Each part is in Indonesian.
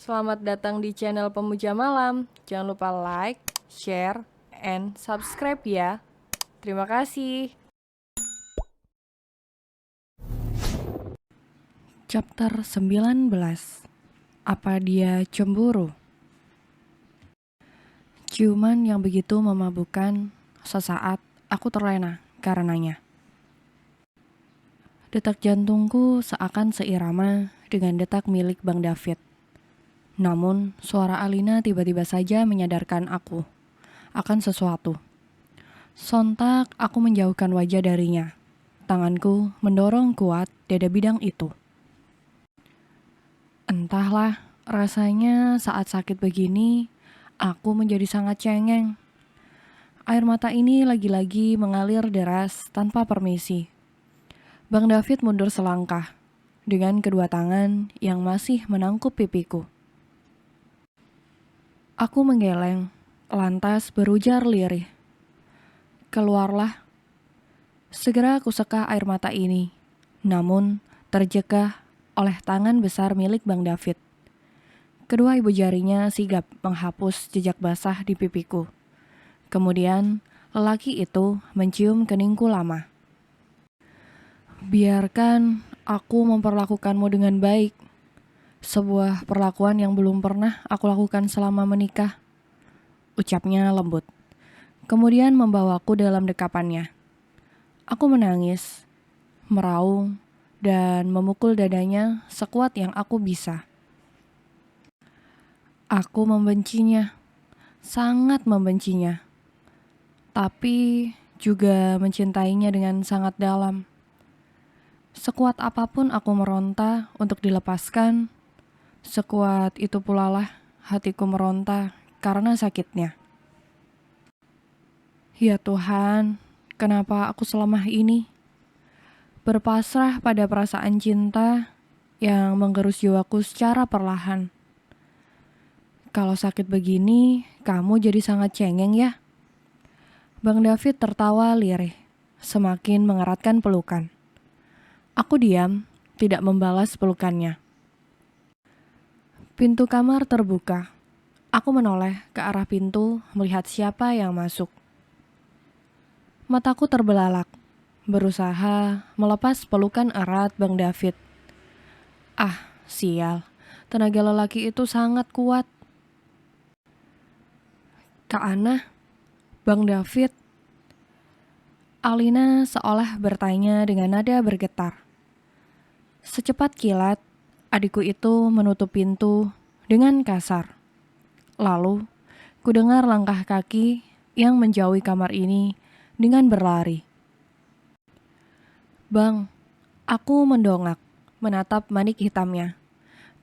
Selamat datang di channel Pemuja Malam. Jangan lupa like, share, and subscribe ya. Terima kasih. Chapter 19. Apa dia cemburu? Ciuman yang begitu memabukkan, sesaat aku terlena karenanya. Detak jantungku seakan seirama dengan detak milik Bang David. Namun, suara Alina tiba-tiba saja menyadarkan aku akan sesuatu. Sontak aku menjauhkan wajah darinya. Tanganku mendorong kuat dada bidang itu. Entahlah, rasanya saat sakit begini, aku menjadi sangat cengeng. Air mata ini lagi-lagi mengalir deras tanpa permisi. Bang David mundur selangkah, dengan kedua tangan yang masih menangkup pipiku. Aku menggeleng, lantas berujar lirih. Keluarlah. Segera aku seka air mata ini, namun terjegah oleh tangan besar milik Bang David. Kedua ibu jarinya sigap menghapus jejak basah di pipiku. Kemudian, lelaki itu mencium keningku lama. Biarkan aku memperlakukanmu dengan baik. Sebuah perlakuan yang belum pernah aku lakukan selama menikah, ucapnya lembut. Kemudian membawaku dalam dekapannya. Aku menangis, meraung, dan memukul dadanya sekuat yang aku bisa. Aku membencinya, sangat membencinya, tapi juga mencintainya dengan sangat dalam. Sekuat apapun aku meronta untuk dilepaskan, sekuat itu pula lah hatiku meronta karena sakitnya. Ya Tuhan, kenapa aku selemah ini? Berpasrah pada perasaan cinta yang menggerus jiwaku secara perlahan. Kalau sakit begini, kamu jadi sangat cengeng ya? Bang David tertawa lirih, semakin mengeratkan pelukan. Aku diam, tidak membalas pelukannya. Pintu kamar terbuka. Aku menoleh ke arah pintu melihat siapa yang masuk. Mataku terbelalak, berusaha melepas pelukan erat Bang David. Ah, sial. Tenaga lelaki itu sangat kuat. Kak Ana, Bang David. Alina seolah bertanya dengan nada bergetar. Secepat kilat, adikku itu menutup pintu dengan kasar. Lalu, kudengar langkah kaki yang menjauhi kamar ini dengan berlari. Bang, aku mendongak, menatap manik hitamnya.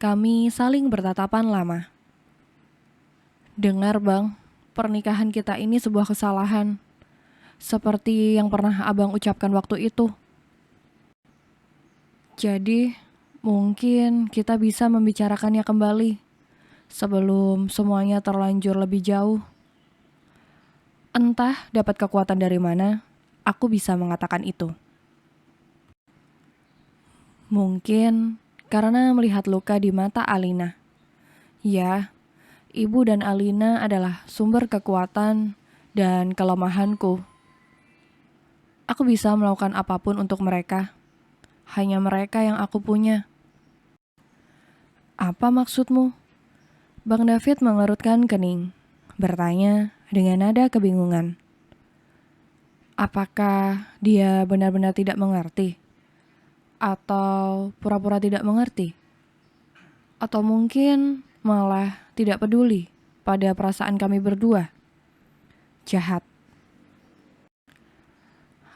Kami saling bertatapan lama. Dengar bang, pernikahan kita ini sebuah kesalahan. Seperti yang pernah abang ucapkan waktu itu. Jadi, mungkin kita bisa membicarakannya kembali sebelum semuanya terlanjur lebih jauh. Entah dapat kekuatan dari mana, aku bisa mengatakan itu. Mungkin karena melihat luka di mata Alina. Ya, ibu dan Alina adalah sumber kekuatan dan kelemahanku. Aku bisa melakukan apapun untuk mereka. Hanya mereka yang aku punya. Apa maksudmu? Bang David mengerutkan kening, bertanya dengan nada kebingungan. Apakah dia benar-benar tidak mengerti? Atau pura-pura tidak mengerti? Atau mungkin malah tidak peduli pada perasaan kami berdua? Jahat.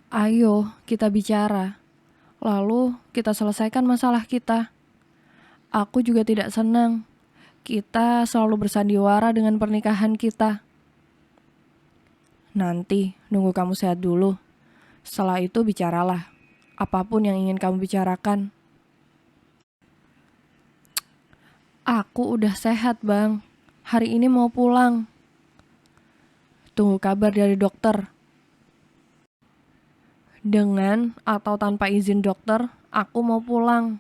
Ayo kita bicara, lalu kita selesaikan masalah kita. Aku juga tidak senang kita selalu bersandiwara dengan pernikahan kita. Nanti nunggu kamu sehat dulu. Setelah itu bicaralah apapun yang ingin kamu bicarakan. Aku udah sehat bang, hari ini mau pulang. Tunggu kabar dari dokter. Dengan atau tanpa izin dokter, aku mau pulang.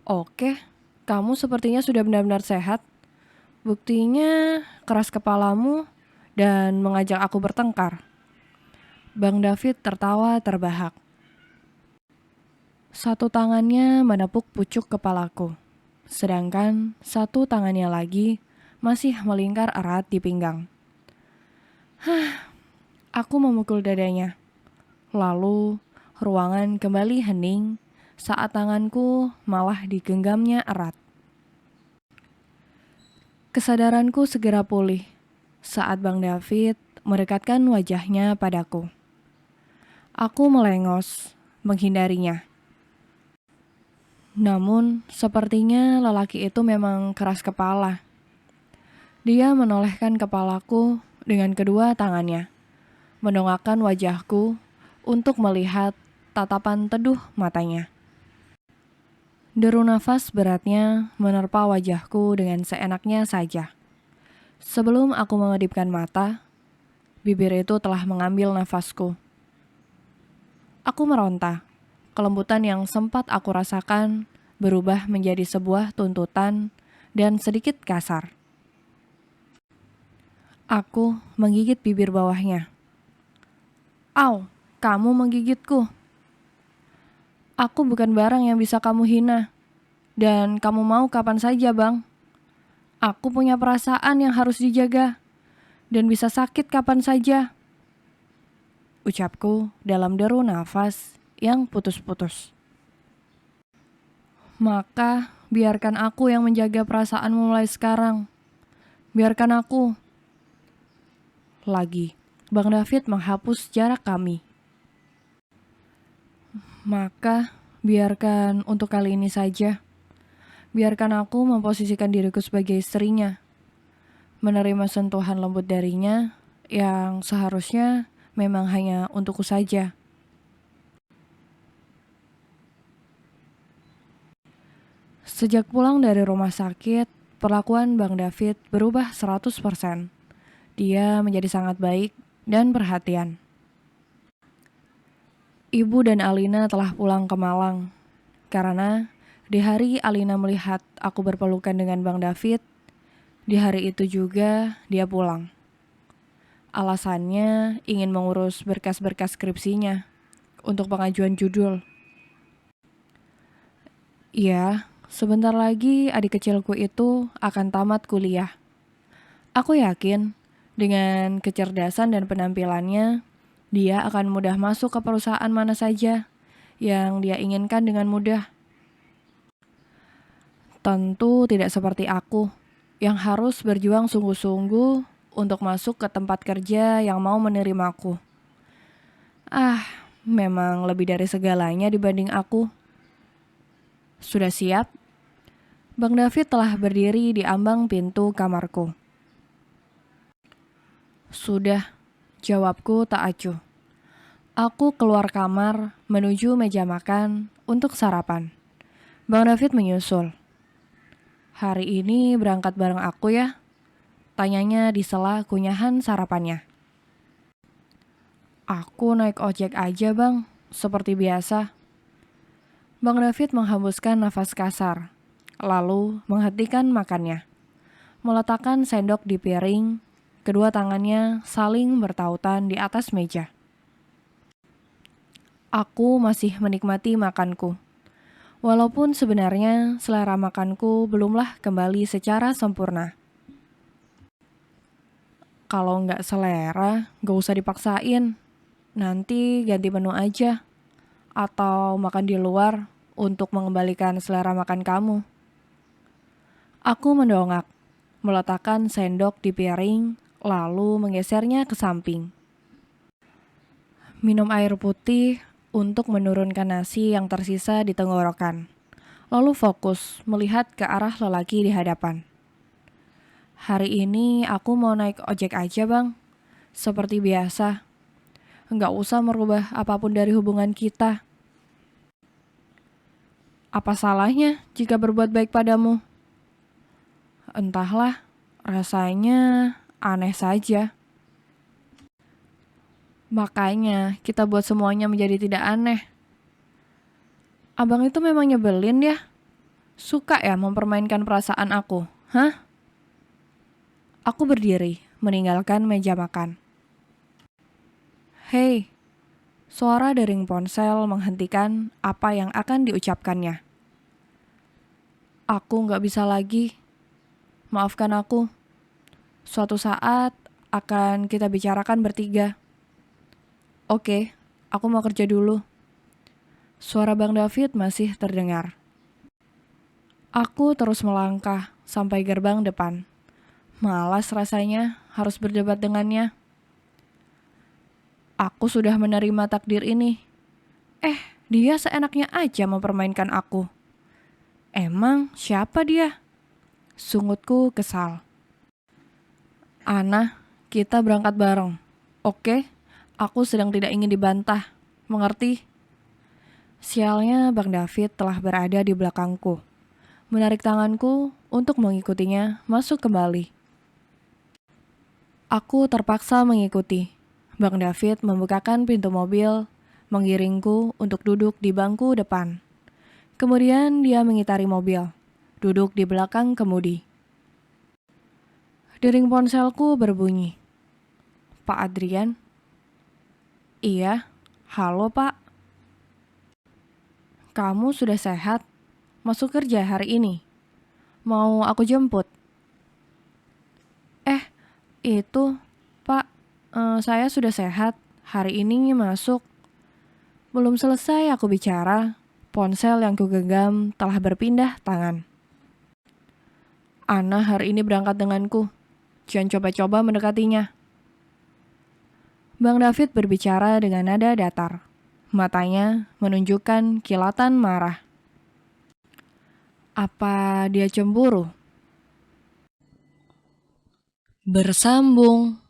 Oke, kamu sepertinya sudah benar-benar sehat. Buktinya keras kepalamu dan mengajak aku bertengkar. Bang David tertawa terbahak. Satu tangannya menepuk pucuk kepalaku, sedangkan satu tangannya lagi masih melingkar erat di pinggang. Aku memukul dadanya. Lalu ruangan kembali hening saat tanganku malah digenggamnya erat. Kesadaranku segera pulih saat Bang David mendekatkan wajahnya padaku. Aku melengos, menghindarinya. Namun, sepertinya lelaki itu memang keras kepala. Dia menolehkan kepalaku dengan kedua tangannya, mendongakkan wajahku untuk melihat tatapan teduh matanya. Deru nafas beratnya menerpa wajahku dengan seenaknya saja. Sebelum aku mengedipkan mata, bibir itu telah mengambil nafasku. Aku meronta. Kelembutan yang sempat aku rasakan berubah menjadi sebuah tuntutan dan sedikit kasar. Aku menggigit bibir bawahnya. Au, kamu menggigitku. Aku bukan barang yang bisa kamu hina. Dan kamu mau kapan saja, Bang. Aku punya perasaan yang harus dijaga. Dan bisa sakit kapan saja. Ucapku dalam deru nafas yang putus-putus. Maka biarkan aku yang menjaga perasaanmu mulai sekarang. Biarkan aku. Lagi, Bang David menghapus jarak kami. Maka biarkan untuk kali ini saja. Biarkan aku memposisikan diriku sebagai istrinya. Menerima sentuhan lembut darinya yang seharusnya memang hanya untukku saja. Sejak pulang dari rumah sakit, perlakuan Bang David berubah 100%. Dia menjadi sangat baik dan perhatian. Ibu dan Alina telah pulang ke Malang. Karena di hari Alina melihat aku berpelukan dengan Bang David, di hari itu juga dia pulang. Alasannya ingin mengurus berkas-berkas skripsinya untuk pengajuan judul. Iya, sebentar lagi adik kecilku itu akan tamat kuliah. Aku yakin dengan kecerdasan dan penampilannya, dia akan mudah masuk ke perusahaan mana saja yang dia inginkan dengan mudah. Tentu tidak seperti aku, yang harus berjuang sungguh-sungguh untuk masuk ke tempat kerja yang mau menerimaku. Memang lebih dari segalanya dibanding aku. Sudah siap? Bang David telah berdiri di ambang pintu kamarku. Sudah, jawabku tak acuh. Aku keluar kamar menuju meja makan untuk sarapan. Bang David menyusul. Hari ini berangkat bareng aku ya? Tanyanya di sela kunyahan sarapannya. Aku naik ojek aja bang, seperti biasa. Bang David menghembuskan nafas kasar, lalu menghentikan makannya. Meletakkan sendok di piring, kedua tangannya saling bertautan di atas meja. Aku masih menikmati makanku. Walaupun sebenarnya selera makanku belumlah kembali secara sempurna. Kalau nggak selera, nggak usah dipaksain. Nanti ganti menu aja. Atau makan di luar untuk mengembalikan selera makan kamu. Aku mendongak, meletakkan sendok di piring, lalu menggesernya ke samping. Minum air putih untuk menurunkan nasi yang tersisa di tenggorokan. Lalu fokus melihat ke arah lelaki di hadapan. Hari ini aku mau naik ojek aja bang. Seperti biasa. Nggak usah merubah apapun dari hubungan kita. Apa salahnya jika berbuat baik padamu? Entahlah, rasanya aneh saja. Makanya kita buat semuanya menjadi tidak aneh. Abang itu memang nyebelin ya? Suka ya mempermainkan perasaan aku, hah? Aku berdiri, meninggalkan meja makan. Hei, suara dering ponsel menghentikan apa yang akan diucapkannya. Aku nggak bisa lagi. Maafkan aku. Suatu saat akan kita bicarakan bertiga. Oke, aku mau kerja dulu. Suara Bang David masih terdengar. Aku terus melangkah sampai gerbang depan. Malas rasanya harus berdebat dengannya. Aku sudah menerima takdir ini. Dia seenaknya aja mempermainkan aku. Emang siapa dia? Sungutku kesal. Ana, kita berangkat bareng. Oke, aku sedang tidak ingin dibantah. Mengerti? Sialnya Bang David telah berada di belakangku. Menarik tanganku untuk mengikutinya masuk kembali. Aku terpaksa mengikuti. Bang David membukakan pintu mobil, mengiringku untuk duduk di bangku depan. Kemudian dia mengitari mobil, duduk di belakang kemudi. Dering ponselku berbunyi. Pak Adrian? Iya, halo Pak. Kamu sudah sehat? Masuk kerja hari ini? Mau aku jemput? Itu, Pak, saya sudah sehat. Hari ini masuk. Belum selesai aku bicara, ponsel yang kugenggam telah berpindah tangan. Ana hari ini berangkat denganku. Jangan coba-coba mendekatinya. Bang David berbicara dengan nada datar. Matanya menunjukkan kilatan marah. Apa dia cemburu? Bersambung.